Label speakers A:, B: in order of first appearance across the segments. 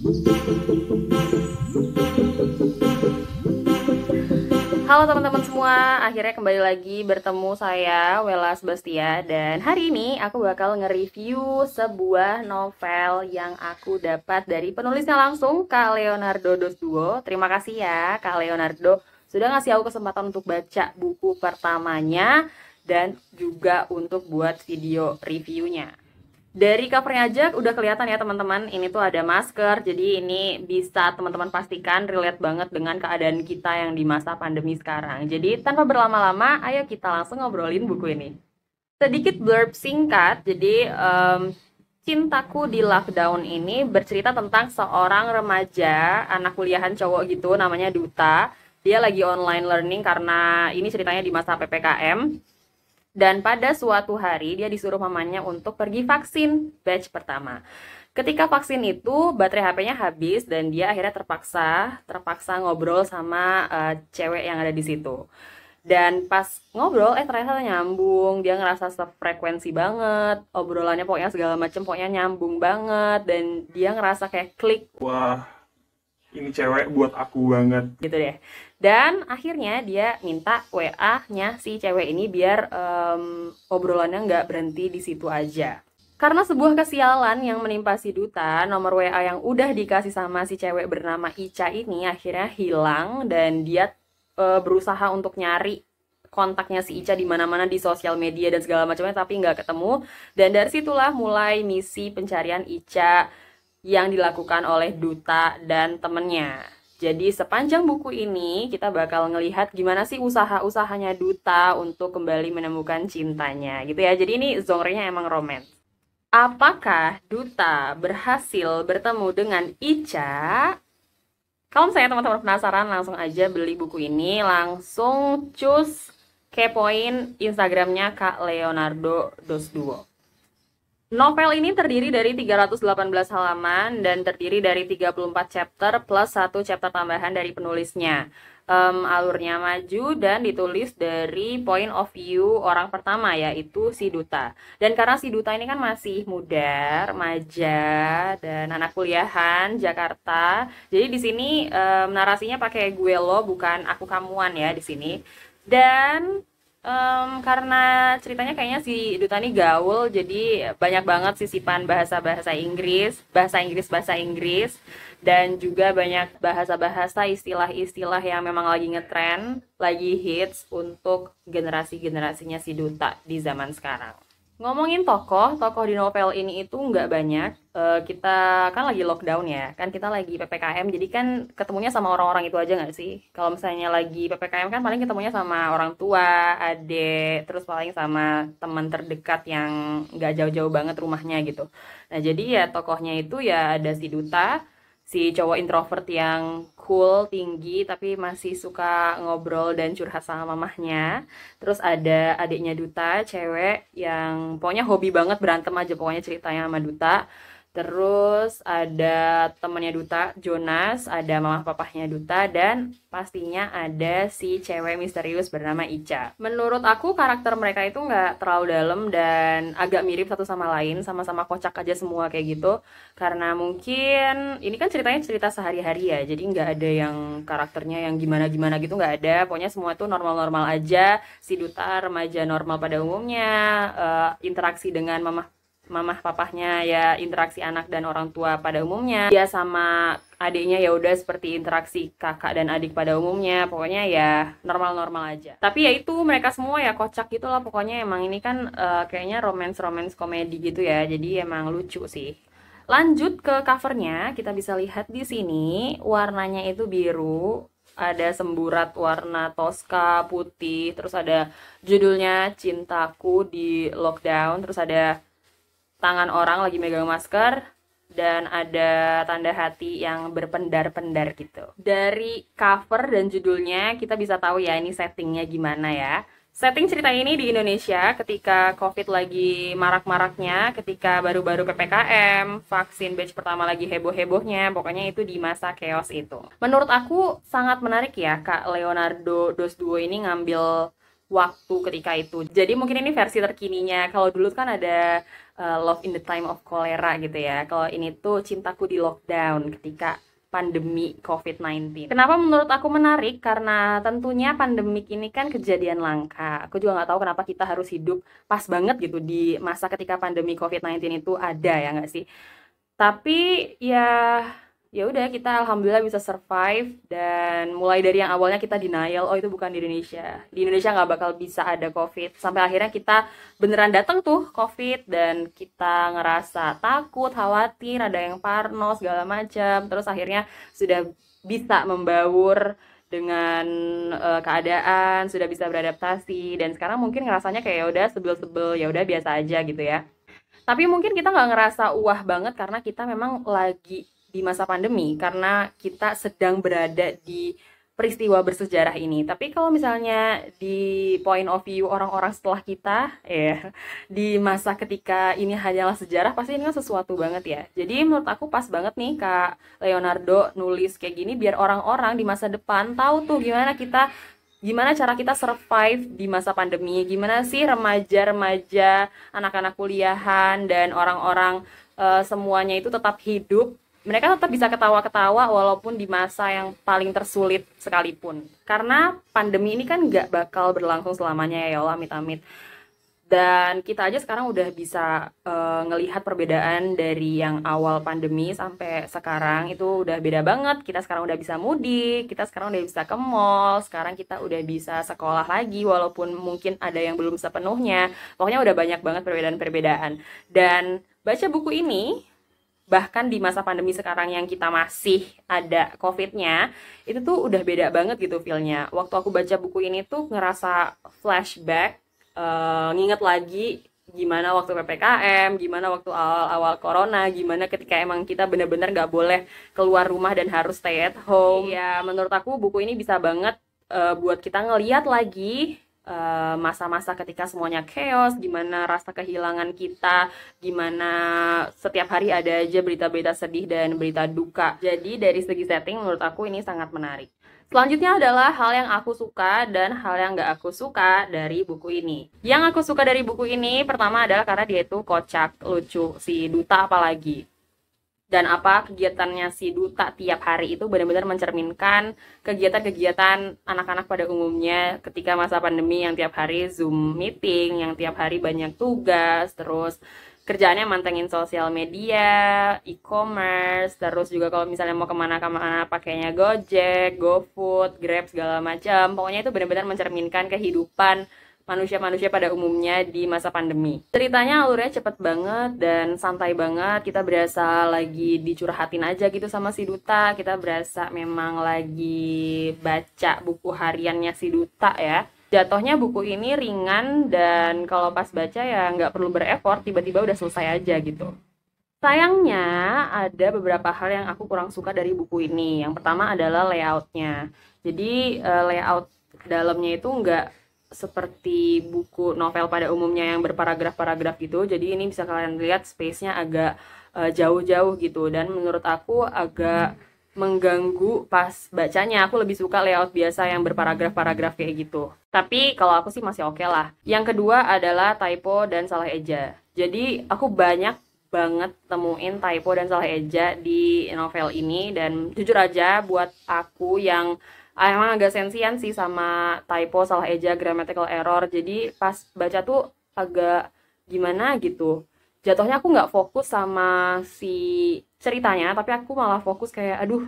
A: Halo teman-teman semua, akhirnya kembali lagi bertemu saya, Wella Sebastia. Dan hari ini aku bakal nge-review sebuah novel yang aku dapat dari penulisnya langsung, Kak Leonardo Dosduo. Terima kasih ya Kak Leonardo, sudah ngasih aku kesempatan untuk baca buku pertamanya dan juga untuk buat video reviewnya. Dari covernya aja udah kelihatan ya teman-teman, ini tuh ada masker, jadi ini bisa teman-teman pastikan relate banget dengan keadaan kita yang di masa pandemi sekarang. Jadi tanpa berlama-lama, ayo kita langsung ngobrolin buku ini. Sedikit blurb singkat, jadi Cintaku di Lockdown ini bercerita tentang seorang remaja, anak kuliahan cowok gitu, namanya Duta. Dia lagi online learning karena ini ceritanya di masa PPKM. Dan pada suatu hari dia disuruh mamanya untuk pergi vaksin batch pertama. Ketika vaksin itu baterai HP-nya habis dan dia akhirnya terpaksa ngobrol sama cewek yang ada di situ. Dan pas ngobrol ternyata nyambung, dia ngerasa sefrekuensi banget, obrolannya pokoknya segala macem pokoknya nyambung banget dan dia ngerasa kayak klik.
B: Wah, ini cewek buat aku banget.
A: Gitu deh. Dan akhirnya dia minta WA-nya si cewek ini biar obrolannya nggak berhenti di situ aja. Karena sebuah kesialan yang menimpa si Duta, nomor WA yang udah dikasih sama si cewek bernama Ica ini akhirnya hilang dan dia berusaha untuk nyari kontaknya si Ica di mana-mana di sosial media dan segala macamnya tapi nggak ketemu. Dan dari situlah mulai misi pencarian Ica yang dilakukan oleh Duta dan temennya. Jadi sepanjang buku ini kita bakal ngelihat gimana sih usaha-usahanya Duta untuk kembali menemukan cintanya gitu ya. Jadi ini genre-nya emang romance. Apakah Duta berhasil bertemu dengan Ica? Kalau misalnya teman-teman penasaran, langsung aja beli buku ini, langsung cus kepoin Instagramnya Kak Leonardo Dosduo. Novel ini terdiri dari 318 halaman dan terdiri dari 34 chapter plus 1 chapter tambahan dari penulisnya. Alurnya maju dan ditulis dari point of view orang pertama, yaitu si Duta. Dan karena si Duta ini kan masih muda, remaja, dan anak kuliahan Jakarta, jadi di sini narasinya pakai gue lo bukan aku kamuan ya di sini. Dan karena ceritanya kayaknya si Duta ini gaul, jadi banyak banget sisipan bahasa Inggris, dan juga banyak bahasa-bahasa istilah-istilah yang memang lagi ngetren, lagi hits untuk generasi-generasinya si Duta di zaman sekarang. Ngomongin tokoh di novel ini itu nggak banyak. Kita kan lagi lockdown ya, kan kita lagi PPKM, jadi kan ketemunya sama orang-orang itu aja nggak sih? Kalau misalnya lagi PPKM kan paling ketemunya sama orang tua, adik, terus paling sama teman terdekat yang nggak jauh-jauh banget rumahnya gitu. Nah jadi ya tokohnya itu ya ada si Duta, si cowok introvert yang cool, tinggi, tapi masih suka ngobrol dan curhat sama mamahnya. Terus ada adiknya Duta, cewek yang pokoknya hobi banget berantem aja pokoknya ceritanya sama Duta. Terus ada temannya Duta, Jonas, ada mama papahnya Duta, dan pastinya ada si cewek misterius bernama Ica. Menurut aku karakter mereka itu nggak terlalu dalam dan agak mirip satu sama lain, sama-sama kocak aja semua kayak gitu. Karena mungkin ini kan ceritanya cerita sehari-hari ya, jadi nggak ada yang karakternya yang gimana-gimana gitu, nggak ada. Pokoknya semua tuh normal-normal aja. Si Duta remaja normal pada umumnya, interaksi dengan mamah papahnya ya interaksi anak dan orang tua pada umumnya. Dia sama adiknya ya udah seperti interaksi kakak dan adik pada umumnya. Pokoknya ya normal-normal aja. Tapi ya itu mereka semua ya kocak gitu lah. Pokoknya emang ini kan kayaknya romance komedi gitu ya. Jadi emang lucu sih. Lanjut ke covernya, kita bisa lihat di sini warnanya itu biru, ada semburat warna toska putih, terus ada judulnya Cintaku di Lockdown, terus ada tangan orang lagi megang masker, dan ada tanda hati yang berpendar-pendar gitu. Dari cover dan judulnya kita bisa tahu ya ini settingnya gimana ya. Setting cerita ini di Indonesia ketika COVID lagi marak-maraknya, ketika baru-baru PPKM, vaksin batch pertama lagi heboh-hebohnya, pokoknya itu di masa chaos itu. Menurut aku sangat menarik ya Kak Leonardo Dosduo ini ngambil waktu ketika itu. Jadi mungkin ini versi terkininya. Kalau dulu kan ada Love in the Time of Cholera gitu ya. Kalau ini tuh Cintaku di Lockdown ketika pandemi COVID-19. Kenapa menurut aku menarik? Karena tentunya pandemik ini kan kejadian langka. Aku juga nggak tahu kenapa kita harus hidup pas banget gitu di masa ketika pandemi COVID-19 itu ada, ya nggak sih? Tapi ya udah, kita alhamdulillah bisa survive. Dan mulai dari yang awalnya kita denial, oh itu bukan di Indonesia nggak bakal bisa ada COVID, sampai akhirnya kita beneran datang tuh COVID, dan kita ngerasa takut, khawatir, ada yang parno segala macam, terus akhirnya sudah bisa membaur dengan keadaan, sudah bisa beradaptasi, dan sekarang mungkin ngerasanya kayak ya udah sebel-sebel, ya udah biasa aja gitu ya. Tapi mungkin kita nggak ngerasa wah banget karena kita memang lagi di masa pandemi, karena kita sedang berada di peristiwa bersejarah ini. Tapi kalau misalnya di point of view orang-orang setelah kita, ya, di masa ketika ini hanyalah sejarah, pasti ini kan sesuatu banget ya. Jadi menurut aku pas banget nih Kak Leonardo nulis kayak gini, biar orang-orang di masa depan tahu tuh gimana cara kita survive di masa pandemi, gimana sih remaja-remaja, anak-anak kuliahan, dan orang-orang semuanya itu tetap hidup. Mereka tetap bisa ketawa-ketawa walaupun di masa yang paling tersulit sekalipun. Karena pandemi ini kan nggak bakal berlangsung selamanya ya Allah, amit-amit. Dan kita aja sekarang udah bisa ngelihat perbedaan dari yang awal pandemi sampai sekarang, itu udah beda banget. Kita sekarang udah bisa mudik, kita sekarang udah bisa ke mall, sekarang kita udah bisa sekolah lagi walaupun mungkin ada yang belum sepenuhnya. Pokoknya udah banyak banget perbedaan-perbedaan. Dan baca buku ini, bahkan di masa pandemi sekarang yang kita masih ada COVID-nya, itu tuh udah beda banget gitu feel-nya. Waktu aku baca buku ini tuh ngerasa flashback, nginget lagi gimana waktu PPKM, gimana waktu awal-awal corona, gimana ketika emang kita bener-bener gak boleh keluar rumah dan harus stay at home. Ya menurut aku buku ini bisa banget buat kita ngeliat lagi masa-masa ketika semuanya chaos, gimana rasa kehilangan kita, gimana setiap hari ada aja berita-berita sedih dan berita duka. Jadi dari segi setting menurut aku ini sangat menarik. Selanjutnya adalah hal yang aku suka dan hal yang gak aku suka dari buku ini. Yang aku suka dari buku ini pertama adalah karena dia itu kocak, lucu, si Duta apalagi. Dan kegiatannya si Duta tiap hari itu benar-benar mencerminkan kegiatan-kegiatan anak-anak pada umumnya ketika masa pandemi, yang tiap hari Zoom meeting, yang tiap hari banyak tugas, terus kerjaannya mantengin sosial media, e-commerce, terus juga kalau misalnya mau kemana-kemana pakainya Gojek, GoFood, Grab, segala macam. Pokoknya itu benar-benar mencerminkan kehidupan manusia-manusia pada umumnya di masa pandemi. Ceritanya alurnya cepet banget dan santai banget. Kita berasa lagi dicurhatin aja gitu sama si Duta. Kita berasa memang lagi baca buku hariannya si Duta ya. Jatuhnya buku ini ringan, dan kalau pas baca ya nggak perlu bereffort, tiba-tiba udah selesai aja gitu. Sayangnya ada beberapa hal yang aku kurang suka dari buku ini. Yang pertama adalah layoutnya. Jadi layout dalamnya itu nggak seperti buku novel pada umumnya yang berparagraf-paragraf gitu. Jadi ini bisa kalian lihat space-nya agak jauh-jauh gitu, dan menurut aku agak mengganggu pas bacanya. Aku lebih suka layout biasa yang berparagraf-paragraf kayak gitu. Tapi kalau aku sih masih oke lah. Yang kedua adalah typo dan salah eja. Jadi aku banyak banget temuin typo dan salah eja di novel ini, dan jujur aja buat aku yang emang agak sensian sih sama typo, salah eja, grammatical error. Jadi pas baca tuh agak gimana gitu. Jatuhnya aku nggak fokus sama si ceritanya, tapi aku malah fokus kayak aduh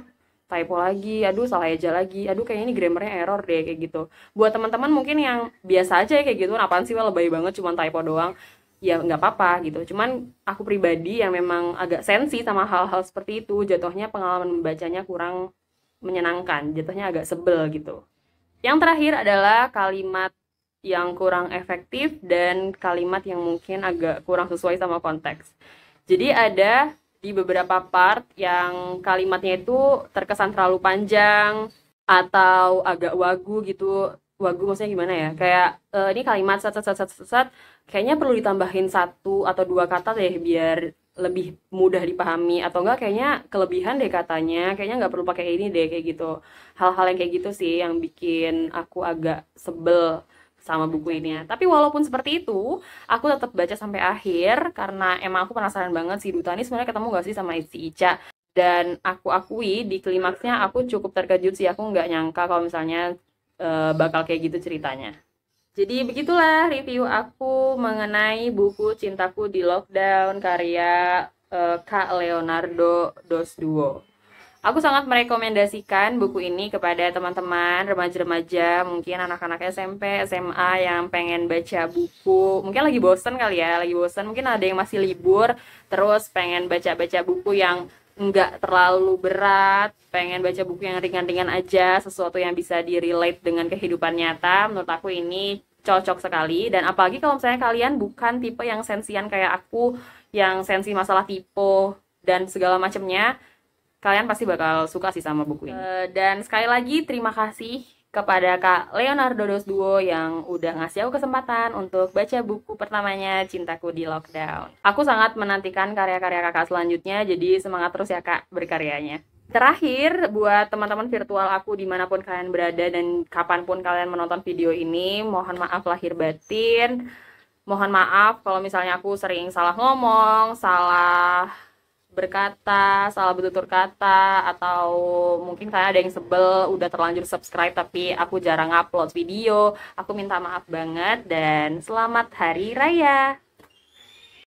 A: typo lagi, aduh salah eja lagi, aduh kayaknya ini grammarnya error deh kayak gitu. Buat teman-teman mungkin yang biasa aja kayak gitu, apaan sih lebay banget cuman typo doang, ya nggak apa-apa gitu. Cuman aku pribadi yang memang agak sensi sama hal-hal seperti itu, jatuhnya pengalaman membacanya kurang menyenangkan, jatuhnya agak sebel gitu. Yang terakhir adalah kalimat yang kurang efektif dan kalimat yang mungkin agak kurang sesuai sama konteks. Jadi ada di beberapa part yang kalimatnya itu terkesan terlalu panjang atau agak wagu gitu. Wagu maksudnya gimana ya? Kayak ini kalimat set, kayaknya perlu ditambahin 1 atau 2 kata deh biar lebih mudah dipahami, atau enggak kayaknya kelebihan deh katanya, kayaknya nggak perlu pakai ini deh kayak gitu. Hal-hal yang kayak gitu sih yang bikin aku agak sebel sama buku ini. Tapi walaupun seperti itu, aku tetap baca sampai akhir karena emang aku penasaran banget si Duta ini sebenarnya ketemu gak sih sama si Ica. Dan aku akui di klimaksnya aku cukup terkejut sih, aku nggak nyangka kalau misalnya bakal kayak gitu ceritanya. Jadi begitulah review aku mengenai buku Cintaku di Lockdown karya Kak Leonardo Dos Duo. Aku sangat merekomendasikan buku ini kepada teman-teman remaja-remaja, mungkin anak-anak SMP, SMA yang pengen baca buku, mungkin lagi bosen kali ya, lagi bosen, mungkin ada yang masih libur, terus pengen baca-baca buku yang nggak terlalu berat, pengen baca buku yang ringan-ringan aja, sesuatu yang bisa di-relate dengan kehidupan nyata. Menurut aku ini cocok sekali, dan apalagi kalau misalnya kalian bukan tipe yang sensian kayak aku, yang sensi masalah tipe dan segala macamnya, kalian pasti bakal suka sih sama buku ini. Dan sekali lagi terima kasih kepada Kak Leonardo Dos Duo yang udah ngasih aku kesempatan untuk baca buku pertamanya Cintaku di Lockdown. Aku sangat menantikan karya-karya kakak selanjutnya, jadi semangat terus ya Kak berkaryanya. Terakhir, buat teman-teman virtual aku dimanapun kalian berada dan kapanpun kalian menonton video ini, mohon maaf lahir batin. Mohon maaf kalau misalnya aku sering salah ngomong, salah berkata, salah bertutur kata, atau mungkin kalian ada yang sebel udah terlanjur subscribe tapi aku jarang upload video. Aku minta maaf banget dan selamat hari raya.